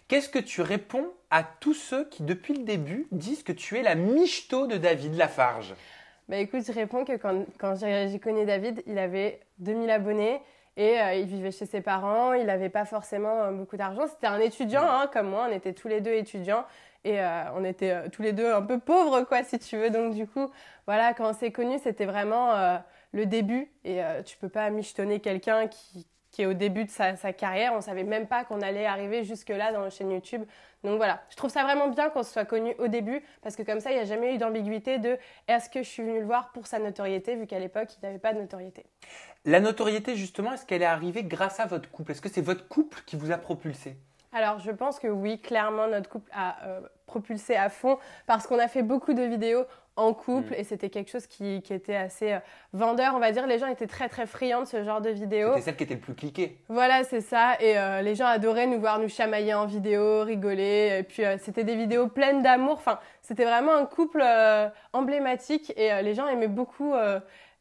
Qu'est-ce que tu réponds à tous ceux qui, depuis le début, disent que tu es la michto de David Lafarge? Bah écoute, je réponds que quand j'ai connu David, il avait 2000 abonnés et il vivait chez ses parents, il n'avait pas forcément beaucoup d'argent. C'était un étudiant, hein, comme moi, on était tous les deux étudiants et on était tous les deux un peu pauvres, quoi, si tu veux. Donc du coup, voilà, quand on s'est connus, c'était vraiment le début et tu peux pas michetonner quelqu'un qui est au début de sa carrière. On ne savait même pas qu'on allait arriver jusque-là dans la chaîne YouTube. Donc voilà, je trouve ça vraiment bien qu'on se soit connus au début parce que comme ça, il n'y a jamais eu d'ambiguïté de est-ce que je suis venue le voir pour sa notoriété vu qu'à l'époque, il n'avait pas de notoriété. La notoriété, justement, est-ce qu'elle est arrivée grâce à votre couple? Est-ce que c'est votre couple qui vous a propulsé? Alors, je pense que oui, clairement, notre couple a propulsé à fond parce qu'on a fait beaucoup de vidéos en couple et c'était quelque chose qui était assez vendeur, on va dire. Les gens étaient très, très friands de ce genre de vidéos. C'était celle qui était le plus cliquée. Voilà, c'est ça. Et les gens adoraient nous voir nous chamailler en vidéo, rigoler. Et puis, c'était des vidéos pleines d'amour. Enfin, c'était vraiment un couple emblématique et les gens aimaient beaucoup...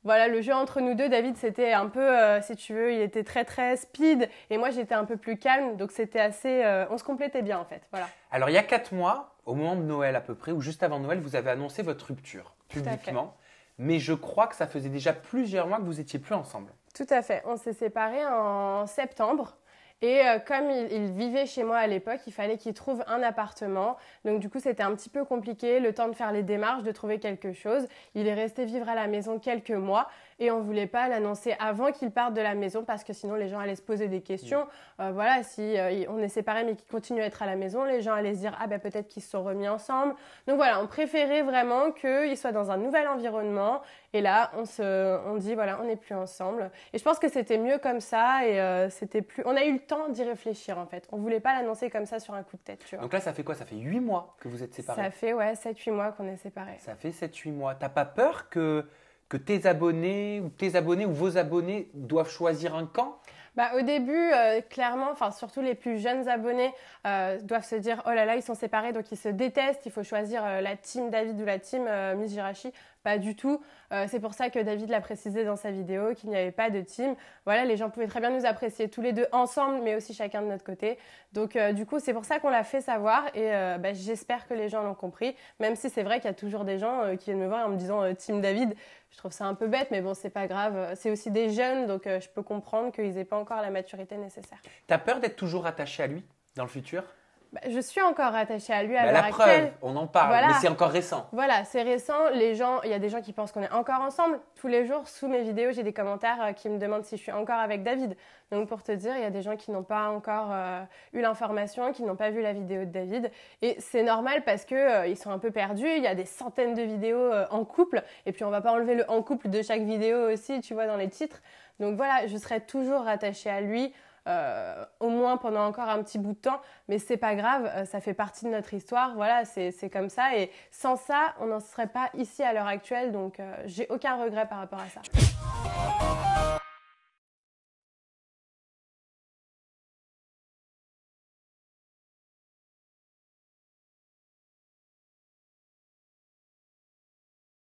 Voilà, le jeu entre nous deux, David, c'était un peu, si tu veux, il était très très speed et moi j'étais un peu plus calme, donc c'était assez, on se complétait bien en fait, voilà. Alors il y a 4 mois, au moment de Noël à peu près, ou juste avant Noël, vous avez annoncé votre rupture publiquement, mais je crois que ça faisait déjà plusieurs mois que vous étiez plus ensemble. Tout à fait, on s'est séparés en septembre. Et comme il vivait chez moi à l'époque, il fallait qu'il trouve un appartement. Donc du coup, c'était un petit peu compliqué, le temps de faire les démarches, de trouver quelque chose. Il est resté vivre à la maison quelques mois et on ne voulait pas l'annoncer avant qu'il parte de la maison parce que sinon les gens allaient se poser des questions. Voilà, si on est séparés mais qu'il continue à être à la maison, les gens allaient se dire « Ah ben peut-être qu'ils se sont remis ensemble ». Donc voilà, on préférait vraiment qu'il soit dans un nouvel environnement. Et là, on dit voilà, on n'est plus ensemble. Et je pense que c'était mieux comme ça et c'était plus... On a eu le temps d'y réfléchir en fait. On ne voulait pas l'annoncer comme ça sur un coup de tête, tu vois. Donc là, ça fait quoi? Ça fait 8 mois que vous êtes séparés? Ça fait ouais, 7-8 mois qu'on est séparés. Ça fait 7-8 mois. T'as pas peur que tes abonnés ou vos abonnés doivent choisir un camp? Bah, au début, clairement, enfin surtout les plus jeunes abonnés doivent se dire oh là là, ils sont séparés, donc ils se détestent. Il faut choisir la team David ou la team Miss Jirachi. Pas du tout. C'est pour ça que David l'a précisé dans sa vidéo qu'il n'y avait pas de team. Voilà, les gens pouvaient très bien nous apprécier tous les deux ensemble, mais aussi chacun de notre côté. Donc du coup, c'est pour ça qu'on l'a fait savoir et j'espère que les gens l'ont compris. Même si c'est vrai qu'il y a toujours des gens qui viennent me voir en me disant team David. Je trouve ça un peu bête, mais bon, c'est pas grave. C'est aussi des jeunes, donc je peux comprendre qu'ils n'aient pas encore la maturité nécessaire. T'as peur d'être toujours attaché à lui dans le futur? Je suis encore attachée à lui à l'heure la actuelle. preuve, on en parle, voilà. Mais c'est encore récent. Voilà, c'est récent. Il y a des gens qui pensent qu'on est encore ensemble. Tous les jours, sous mes vidéos, j'ai des commentaires qui me demandent si je suis encore avec David. Donc pour te dire, il y a des gens qui n'ont pas encore eu l'information, qui n'ont pas vu la vidéo de David. Et c'est normal parce qu'ils sont un peu perdus. Il y a des centaines de vidéos en couple. Et puis on ne va pas enlever le en couple de chaque vidéo aussi, tu vois, dans les titres. Donc voilà, je serai toujours rattachée à lui. Au moins pendant encore un petit bout de temps, mais c'est pas grave, ça fait partie de notre histoire, voilà, c'est comme ça et sans ça, on n'en serait pas ici à l'heure actuelle, donc j'ai aucun regret par rapport à ça.